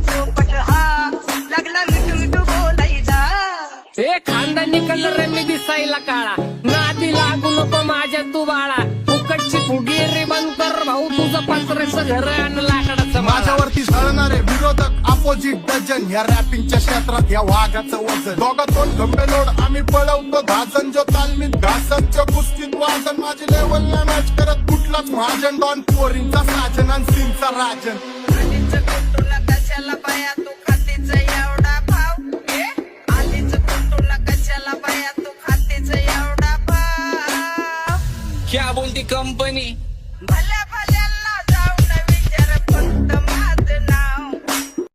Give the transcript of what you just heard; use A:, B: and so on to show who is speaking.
A: पोपट हा लागला मिठू मिठू बोलायला.
B: ए खानदानी कलर मी दिसायला काळा, नादी लागू नको माझ्या तू बाळा. फुकटची फुगीरी बंद कर भाऊ, तुझं पत्र्याचं घर आणि लाकडाचं माळा.
C: माझ्यावरती झळणारे विरोधक अपोजिट डझन, या रॅपिंगच्या क्षेत्रात या वाघाचं वजन. दोघातून गंभे लोड आम्ही पळवतो धाजन, जो तालमीत घासनच्या कुस्तीत वाजन. माझी लेवल नाही मॅच करत कुठलाच महाजन, डॉन पोरींचा साजन आणि सिंगचा राजन.
A: आधीच तुला कशाला बाया तू खातीच एवढा भाव. आधीच तुला कशाला बाया तू खातीच एवढा भाव.
B: क्या बोलती कंपनी